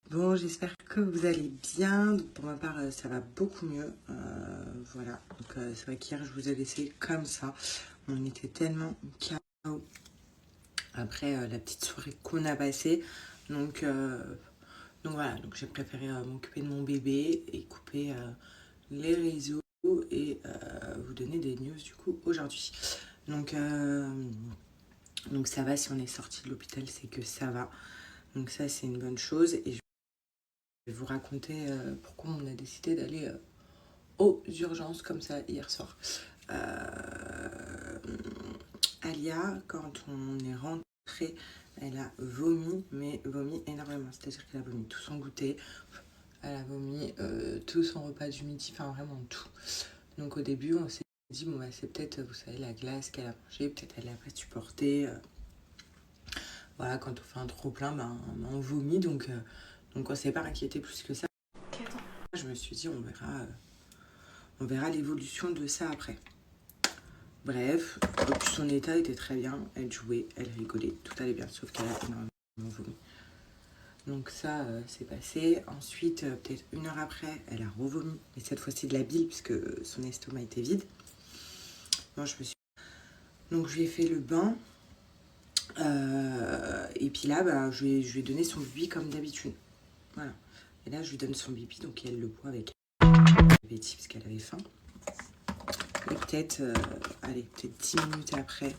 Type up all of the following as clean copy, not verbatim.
Bon, j'espère que vous allez bien. Donc, pour ma part, ça va beaucoup mieux. Voilà. Donc, c'est vrai qu'hier, je vous ai laissé comme ça. On était tellement KO après la petite soirée qu'on a passée. Donc, euh, donc voilà. Donc, j'ai préféré m'occuper de mon bébé et couper les réseaux et vous donner des news du coup aujourd'hui. Donc, euh, donc, ça va. Si on est sorti de l'hôpital, c'est que ça va. Donc, ça, c'est une bonne chose. Et je vais vous raconter pourquoi on a décidé d'aller aux urgences comme ça hier soir. Alia, quand on est rentré, elle a vomi, mais vomi énormément. C'est-à-dire qu'elle a vomi tout son goûter, elle a vomi tout son repas du midi, enfin vraiment tout. Donc au début, on s'est dit, bon, bah, c'est peut-être, vous savez, la glace qu'elle a mangée, peut-être elle n'a pas supporté. Voilà, quand on fait un trop plein, on vomit, donc on s'est pas inquiété plus que ça. Je me suis dit, on verra l'évolution de ça après. Bref, son état était très bien. Elle jouait, elle rigolait, tout allait bien, sauf qu'elle a énormément vomi. Donc ça, c'est passé. Ensuite, peut-être une heure après, elle a revomi, mais cette fois-ci de la bile, puisque son estomac était vide. Moi, donc je lui ai fait le bain. Et puis là, je lui ai donné son bibi comme d'habitude. Voilà. Et là, je lui donne son bibi, donc elle le boit avec appétit, parce qu'elle avait faim. Et peut-être, peut-être 10 minutes après,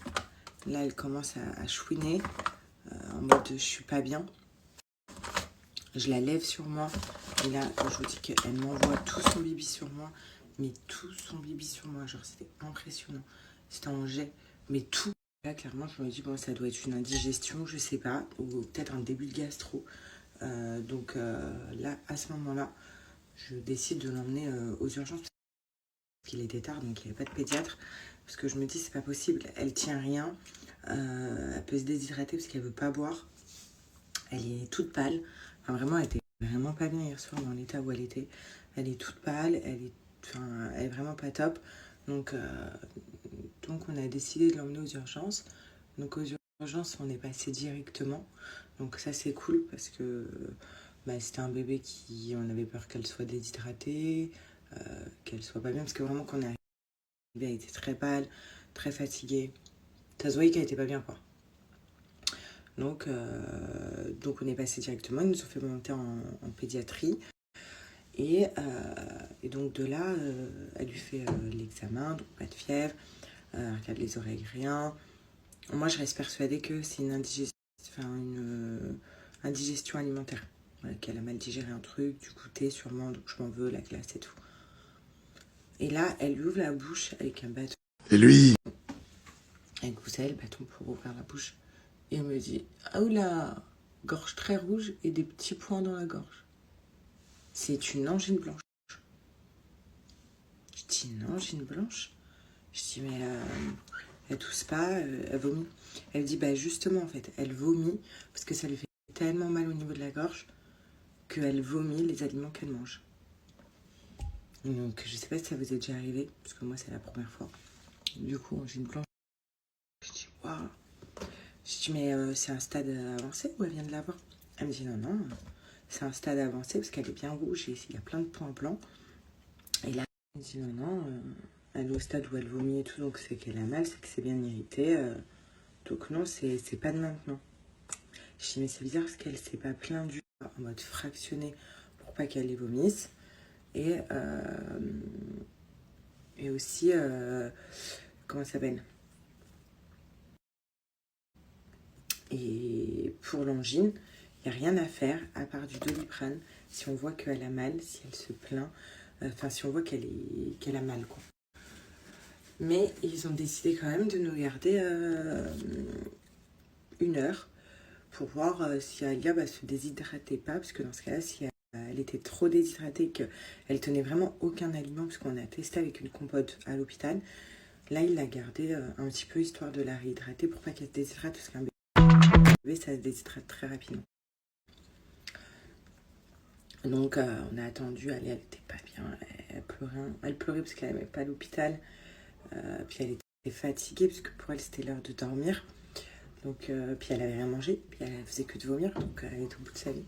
là, elle commence à chouiner, en mode je suis pas bien. Je la lève sur moi. Et là, je vous dis qu'elle m'envoie tout son bibi sur moi. Mais tout son bibi sur moi. Genre, c'était impressionnant. C'était en jet. Mais tout. Là, clairement, je me dis, bon, ça doit être une indigestion, je sais pas. Ou peut-être un début de gastro. Là, à ce moment-là, je décide de l'emmener aux urgences. Parce qu'il était tard, donc il n'y avait pas de pédiatre. Parce que je me dis, c'est pas possible. Elle tient rien. Elle peut se déshydrater parce qu'elle veut pas boire. Elle est toute pâle. Enfin, vraiment, elle était vraiment pas bien hier soir dans l'état où elle était. Elle est toute pâle. Elle est vraiment pas top. Donc, euh, donc on a décidé de l'emmener aux urgences. Donc, aux urgences, on est passé directement. Donc, ça, c'est cool parce que c'était un bébé qui. On avait peur qu'elle soit déshydratée, qu'elle soit pas bien. Parce que vraiment, quand on est arrivé, elle était très pâle, très fatiguée. Ça se voyait qu'elle était pas bien, quoi. Donc on est passé directement, ils nous ont fait monter en pédiatrie. Et donc de là, elle lui fait l'examen, donc pas de fièvre, elle regarde les oreilles, rien. Moi, je reste persuadée que c'est une indigestion alimentaire. Voilà, qu'elle a mal digéré un truc, du goûter sûrement, donc je m'en veux, la glace et tout. Et là, elle lui ouvre la bouche avec un bâton. Et lui? Avec, vous savez, le bâton pour ouvrir la bouche. Et elle me dit, ah oula, gorge très rouge et des petits points dans la gorge. C'est une angine blanche. Je dis, une angine blanche? Je dis, mais elle tousse pas, elle vomit. Elle dit, justement, en fait, elle vomit parce que ça lui fait tellement mal au niveau de la gorge qu'elle vomit les aliments qu'elle mange. Donc, je sais pas si ça vous est déjà arrivé, parce que moi, c'est la première fois. Du coup, angine blanche. Je dis, waouh. Je dis, mais c'est un stade avancé ou elle vient de l'avoir? Elle me dit, non, non, c'est un stade avancé parce qu'elle est bien rouge et il y a plein de points blancs. Et là, elle me dit, non, non, elle est au stade où elle vomit et tout, donc c'est qu'elle a mal, c'est que c'est bien irrité. Donc non, c'est pas de maintenant. Je dis, mais c'est bizarre parce qu'elle s'est pas plainte du en mode fractionné pour pas qu'elle les vomisse. Et, et aussi, comment ça s'appelle? Et pour l'angine, il n'y a rien à faire à part du Doliprane si on voit qu'elle a mal, si elle se plaint, si on voit qu'elle a mal, quoi. Mais ils ont décidé quand même de nous garder 1 heure pour voir si Alia se déshydratait pas, parce que dans ce cas-là, si elle était trop déshydratée, qu'elle tenait vraiment aucun aliment, parce qu'on a testé avec une compote à l'hôpital, là, il l'a gardée un petit peu, histoire de la réhydrater, pour pas qu'elle se déshydrate, parce qu'un bébé, ça se déshydrate très rapidement. Donc, on a attendu, elle était pas bien, elle pleurait parce qu'elle n'avait pas à l'hôpital, puis elle était fatiguée, parce que pour elle, c'était l'heure de dormir. Donc, puis elle avait rien mangé, puis elle faisait que de vomir, donc elle était au bout de sa vie.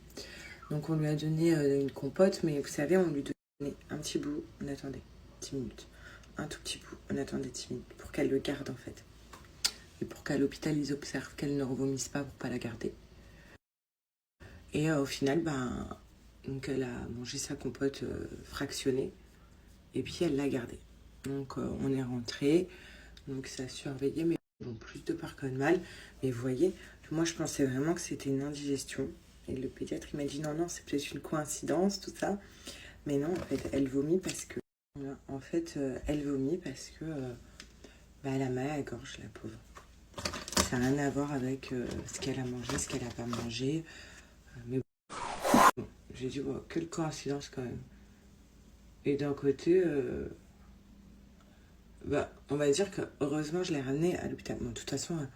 Donc on lui a donné une compote, mais vous savez, on lui donnait un petit bout, on attendait 10 minutes. Un tout petit bout, on attendait 10 minutes pour qu'elle le garde en fait. Et pour qu'à l'hôpital, ils observent qu'elle ne revomisse pas pour pas la garder. Et au final, donc elle a mangé sa compote fractionnée et puis elle l'a gardée. Donc on est rentré, donc ça surveillait, mais bon, plus de peur que de mal. Mais vous voyez, moi je pensais vraiment que c'était une indigestion. Et le pédiatre il m'a dit non, c'est peut-être une coïncidence, tout ça. Mais non, en fait, elle vomit parce que. Elle vomit parce que elle a mal à la gorge, la pauvre. Ça n'a rien à voir avec ce qu'elle a mangé, ce qu'elle n'a pas mangé. Mais bon, j'ai dit, quelle coïncidence quand même. Et d'un côté, on va dire que heureusement, je l'ai ramenée à l'hôpital. Bon, de toute façon,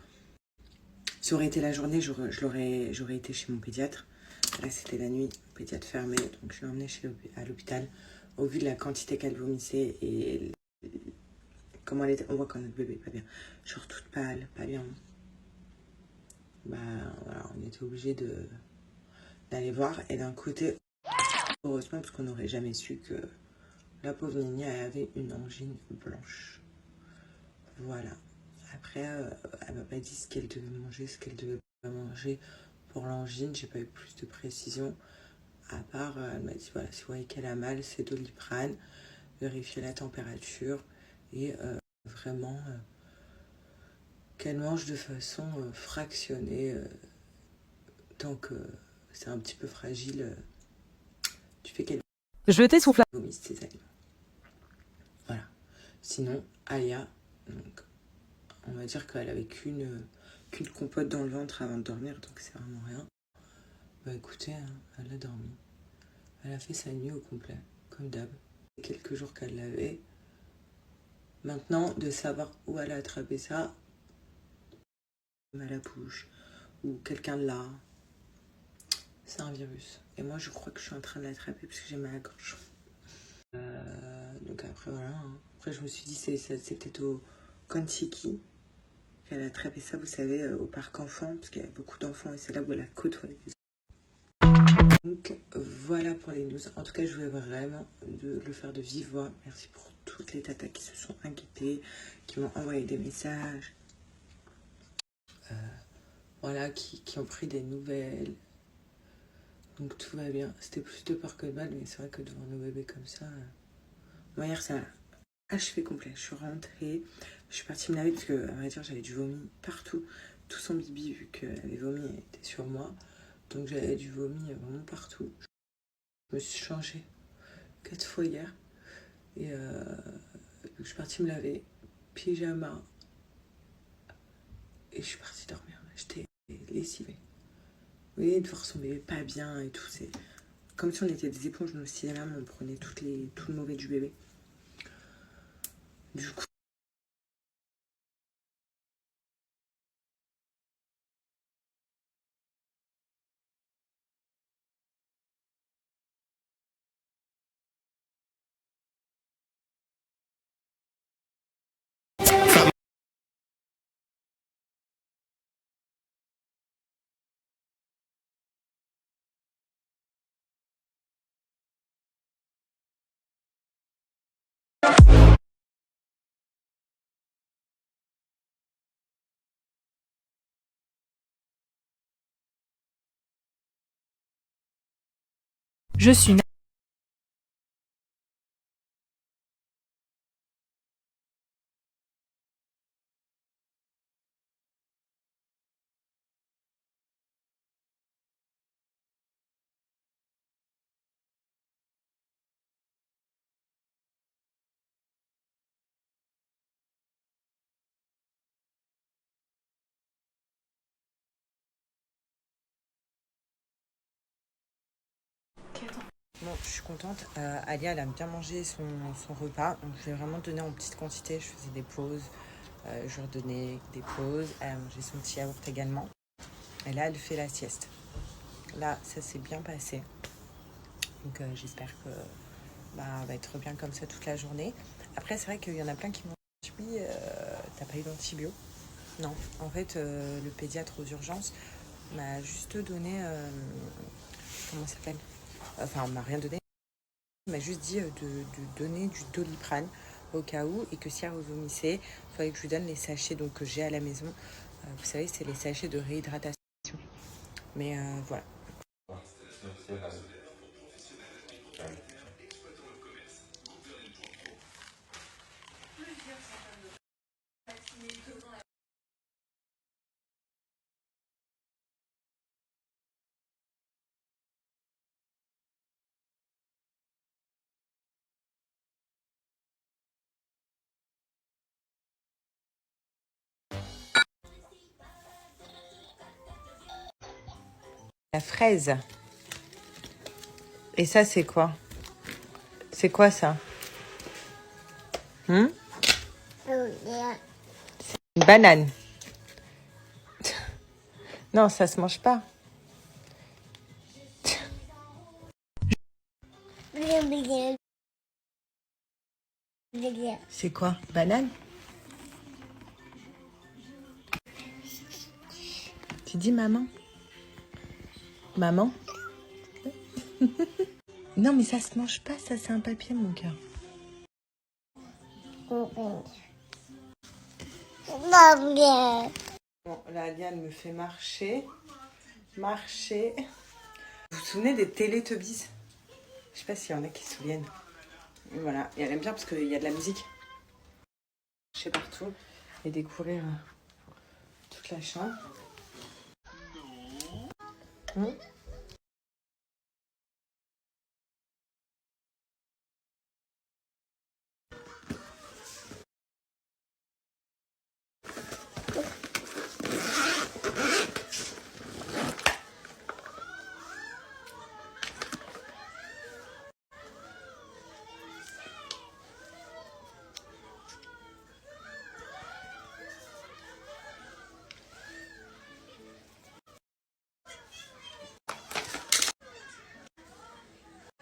ça aurait été la journée, j'aurais été chez mon pédiatre. Là, c'était la nuit, pédiatre fermé, donc je l'ai emmenée à l'hôpital. Au vu de la quantité qu'elle vomissait et comment elle était, on voit quand notre bébé est pas bien. Genre toute pâle, pas bien. Voilà, on était obligé d'aller voir. Et d'un côté, heureusement, parce qu'on n'aurait jamais su que la pauvre Nini avait une angine blanche. Voilà. Après, elle m'a pas dit ce qu'elle devait manger, ce qu'elle devait pas manger pour l'angine. J'ai pas eu plus de précision. À part, elle m'a dit, voilà, si vous voyez qu'elle a mal, c'est Doliprane. Vérifier la température et vraiment qu'elle mange de façon fractionnée. Tant que c'est un petit peu fragile, tu fais qu'elle vomisse ses aliments. Voilà. Sinon, Alia, donc, on va dire qu'elle avait qu'une compote dans le ventre avant de dormir, donc c'est vraiment rien. Écoutez, elle a dormi. Elle a fait sa nuit au complet, comme d'hab. Quelques jours qu'elle l'avait. Maintenant, de savoir où elle a attrapé ça, à la bouche, ou quelqu'un l'a, c'est un virus. Et moi, je crois que je suis en train de l'attraper parce que j'ai mal à la gorge. Donc après, voilà. Après, je me suis dit, c'est peut-être au Konchiki qu'elle a attrapé ça, vous savez, au parc enfant, parce qu'il y a beaucoup d'enfants et c'est là où elle a côtoyé. Donc voilà pour les news. En tout cas, je voulais vraiment le faire de vive voix. Merci pour toutes les tatas qui se sont inquiétées, qui m'ont envoyé des messages. Voilà, qui ont pris des nouvelles. Donc tout va bien. C'était plus de peur que de mal, mais c'est vrai que devant nos bébés comme ça... Moi hier, ça a achevé complet. Je suis rentrée, je suis partie me laver parce que, à vrai dire, j'avais du vomi partout. Tout son bibi, vu qu'elle avait vomi, était sur moi. Donc j'avais du vomi vraiment partout. Je me suis changée 4 fois hier. Et je suis partie me laver, pyjama. Et je suis partie dormir. J'étais lessivée. Vous voyez, de voir son bébé pas bien et tout, c'est comme si on était des éponges dans le cinéma, on prenait tout le mauvais du bébé. Du coup, Je suis bon, je suis contente. Alia, elle a bien mangé son repas. Donc, je lui ai vraiment donné en petite quantité. Je faisais des pauses. Je lui ai donné des pauses. Elle a mangé son petit yaourt également. Et là, elle fait la sieste. Là, ça s'est bien passé. Donc, j'espère que elle va être bien comme ça toute la journée. Après, c'est vrai qu'il y en a plein qui m'ont dit oui, t'as pas eu d'antibio? Non. En fait, le pédiatre aux urgences m'a juste donné comment ça s'appelle, enfin on m'a rien donné, on m'a juste dit de donner du Doliprane au cas où, et que si elle revomissait, il fallait que je lui donne les sachets donc, que j'ai à la maison. Vous savez, c'est les sachets de réhydratation. Mais voilà. La fraise. Et ça, c'est quoi? C'est quoi ça? Une banane. Non, ça se mange pas. C'est quoi? Banane? Tu dis maman? Maman? Non, mais ça se mange pas, ça c'est un papier, mon cœur. Bon, là, Liane me fait marcher. Marcher. Vous vous souvenez des Télétobies? Je sais pas s'il y en a qui se souviennent. Et voilà, et elle aime bien parce qu'il y a de la musique. Marcher partout et découvrir toute la chambre.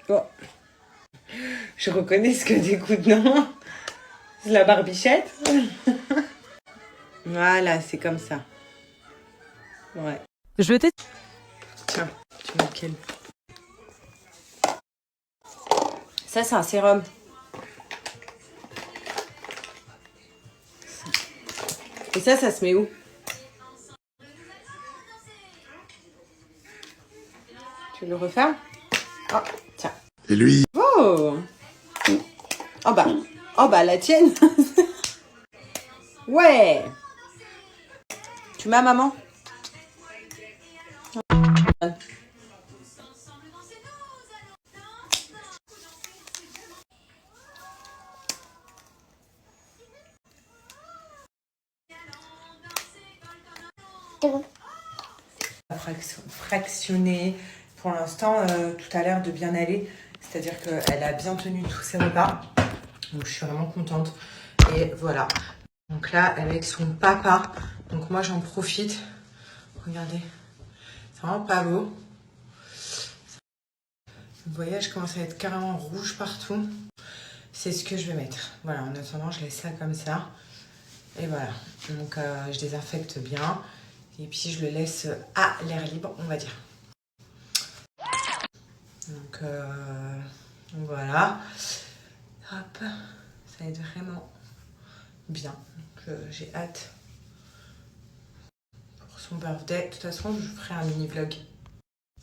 Bon, je reconnais ce que t'écoutes, non? C'est la barbichette. Voilà, c'est comme ça. Ouais. Je t'ai... Tiens, tu veux lequel? Ça, c'est un sérum. Et ça se met où? Tu veux le refaire? Oh, tiens. Et lui? Oh! Oh bah, la tienne. Ouais. Tu m'as, maman? Fractionné. Pour l'instant, tout a l'air de bien aller. C'est-à-dire qu'elle a bien tenu tous ses repas. Donc, je suis vraiment contente. Et voilà. Donc là, avec son papa. Donc moi, j'en profite. Regardez. C'est vraiment pas beau. Le voyage commence à être carrément rouge partout. C'est ce que je vais mettre. Voilà, en attendant, je laisse ça comme ça. Et voilà. Donc, je désinfecte bien. Et puis, je le laisse à l'air libre, on va dire. Donc voilà. Hop. Ça va être vraiment bien. Donc, j'ai hâte pour son birthday. De toute façon, je ferai un mini-vlog.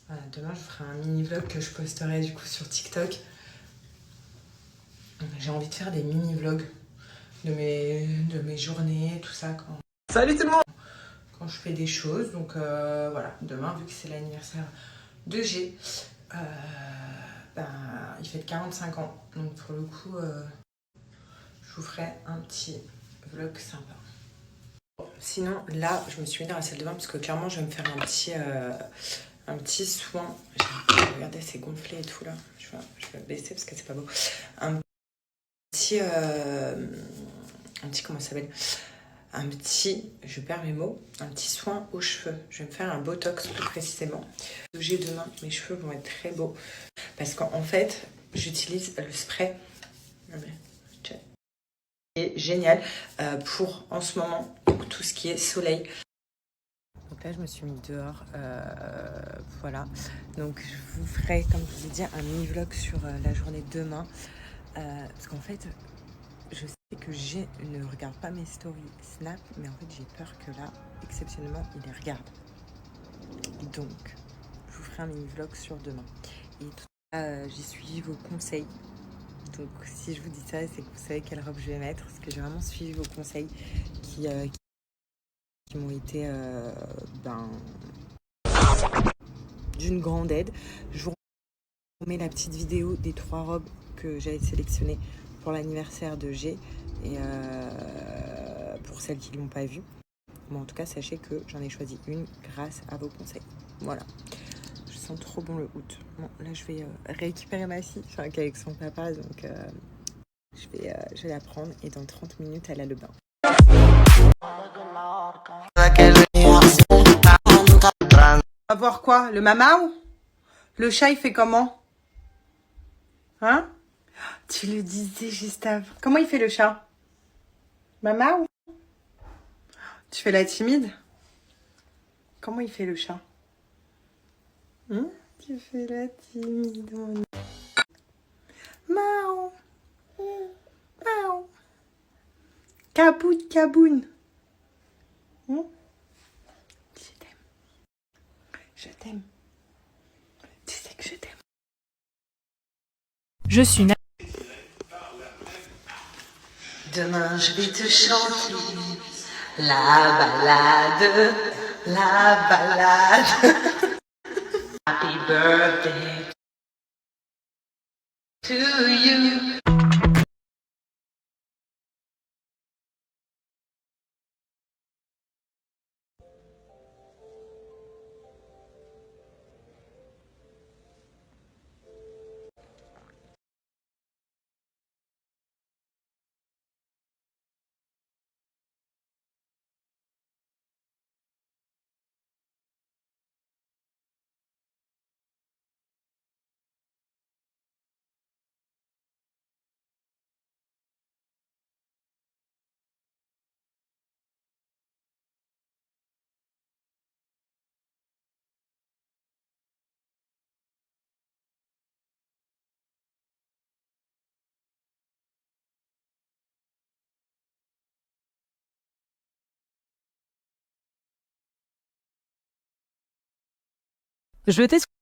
Voilà, demain, je ferai un mini-vlog que je posterai du coup sur TikTok. J'ai envie de faire des mini-vlogs de mes journées, tout ça. Salut tout le monde! Quand je fais des choses. Donc voilà, demain, vu que c'est l'anniversaire de G, il fait 45 ans. Donc pour le coup, je vous ferai un petit vlog sympa. Sinon, là, je me suis mis dans la salle de bain parce que clairement, je vais me faire un petit soin. Regardez, c'est gonflé et tout là. Je vais baisser parce que c'est pas beau. Un petit comment ça s'appelle? Je perds mes mots, un petit soin aux cheveux. Je vais me faire un botox plus précisément. J'ai demain, mes cheveux vont être très beaux. Parce qu'en fait, j'utilise le spray. C'est génial pour en ce moment tout ce qui est soleil. Donc là, je me suis mis dehors, voilà. Donc je vous ferai, comme je vous ai dit, un mini-vlog sur la journée de demain. Parce qu'en fait, je sais que G ne regarde pas mes stories Snap, mais en fait, j'ai peur que là, exceptionnellement, il les regarde. Donc, je vous ferai un mini-vlog sur demain. Et tout ça, j'ai suivi vos conseils. Donc, si je vous dis ça, c'est que vous savez quelle robe je vais mettre. Parce que j'ai vraiment suivi vos conseils qui m'ont été d'une grande aide. Je vous remets la petite vidéo des 3 robes que j'avais sélectionnées pour l'anniversaire de G. Et pour celles qui ne l'ont pas vue. Mais en tout cas, sachez que j'en ai choisi une grâce à vos conseils. Voilà. Je sens trop bon le août. Bon, là, je vais récupérer ma fille, enfin, qui est avec son papa. Donc, je vais la prendre. Et dans 30 minutes, elle a le bain. On va voir quoi? Le mamao? Le chat, il fait comment? Hein? Tu le disais juste avant. Comment il fait le chat? Mamao? Tu fais la timide? Comment il fait le chat? Tu fais la timide, mon... Mao! Mao! Kaboun, kaboun! Je t'aime. Je t'aime. Tu sais que je t'aime. Je suis Demain je vais te chanter la balade, la balade. Happy birthday to you. Je t'excuse.